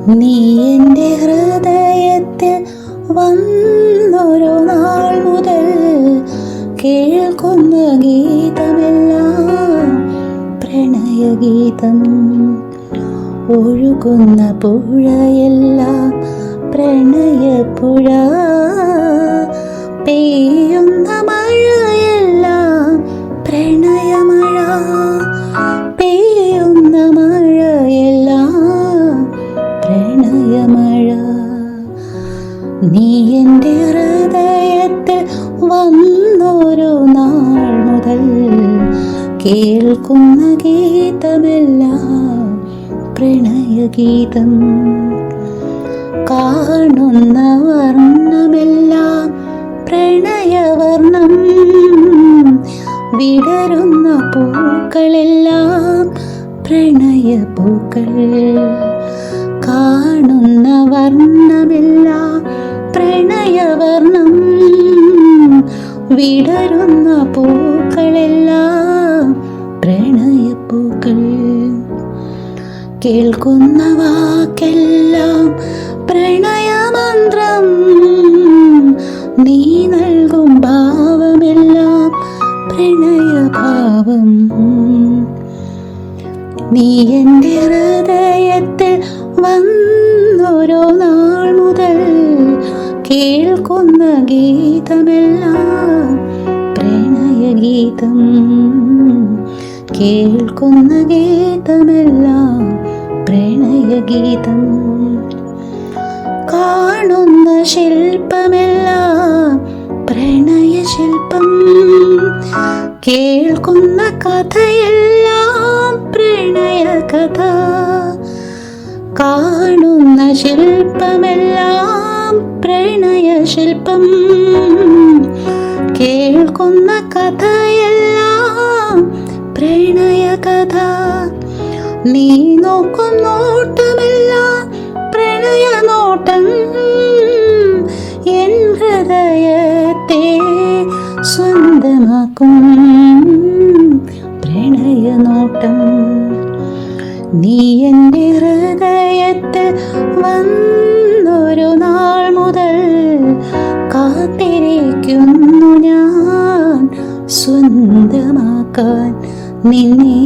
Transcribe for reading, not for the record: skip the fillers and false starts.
നീ എൻ്റെ ഹൃദയത്തിൽ വന്നൊരു നാൾ മുതൽ കേൾക്കുന്ന ഗീതമെല്ലാം പ്രണയഗീതം. ഒഴുകുന്ന പുഴയെല്ലാം പ്രണയപ്പുഴ, പെയ്യുന്ന മഴയെല്ലാം പ്രണയമഴ, പെയ്യുന്ന മഴയെല്ലാം പ്രണയമഴ. നീ എൻ്റെ ഹൃദയത്തിൽ വന്നൊരു നാൾ മുതൽ കേൾക്കുന്ന ഗീതമെല്ലാം പ്രണയഗീതം. കാണുന്ന വർണ്ണമെല്ലാം പ്രണയവർണ്ണം, വിടരുന്ന പൂക്കളെല്ലാം പ്രണയപ്പൂക്കൾ. കാണുന്ന വർണ്ണമെല്ലാം പ്രണയവർണ്ണം, വിടരുന്ന പൂക്കളെല്ലാം പ്രണയപ്പൂക്കൾ. കേൾക്കുന്ന വാക്കെല്ലാം പ്രണയമന്ത്രം, നീ നൽകും ഭാവമെല്ലാം പ്രണയഭാവം. നീ എൻ്റെ ഹൃദയത്തിൽ വന്നൊരു നാൾ മുതൽ കേൾക്കുന്ന ഗീതമെല്ലാം പ്രണയഗീതം. കേൾക്കുന്ന ഗീതമെല്ലാം പ്രണയഗീതം. കാണുന്ന ശില്പമെല്ലാം പ്രണയശില്പം, കേൾക്കുന്ന കഥയെല്ലാം പ്രണയകഥ. കാണുന്ന ശില്പമെല്ലാം പ്രണയശില്പം, കേൾക്കുന്ന കഥയെല്ലാം പ്രണയകഥ. നീ നോക്കും നോട്ടമെല്ലാം പ്രണയനോട്ടം, എൻ ഹൃദയത്തെ സ്വന്തമാക്കും പ്രണയനോട്ടം. നീ എൻ്റെ ഹൃദയത്തിൽ വന്നൊരു നാൾ മുതൽ കാത്തിരിക്കുന്നു ഞാൻ സ്വന്തമാക്കാൻ നിന്നെ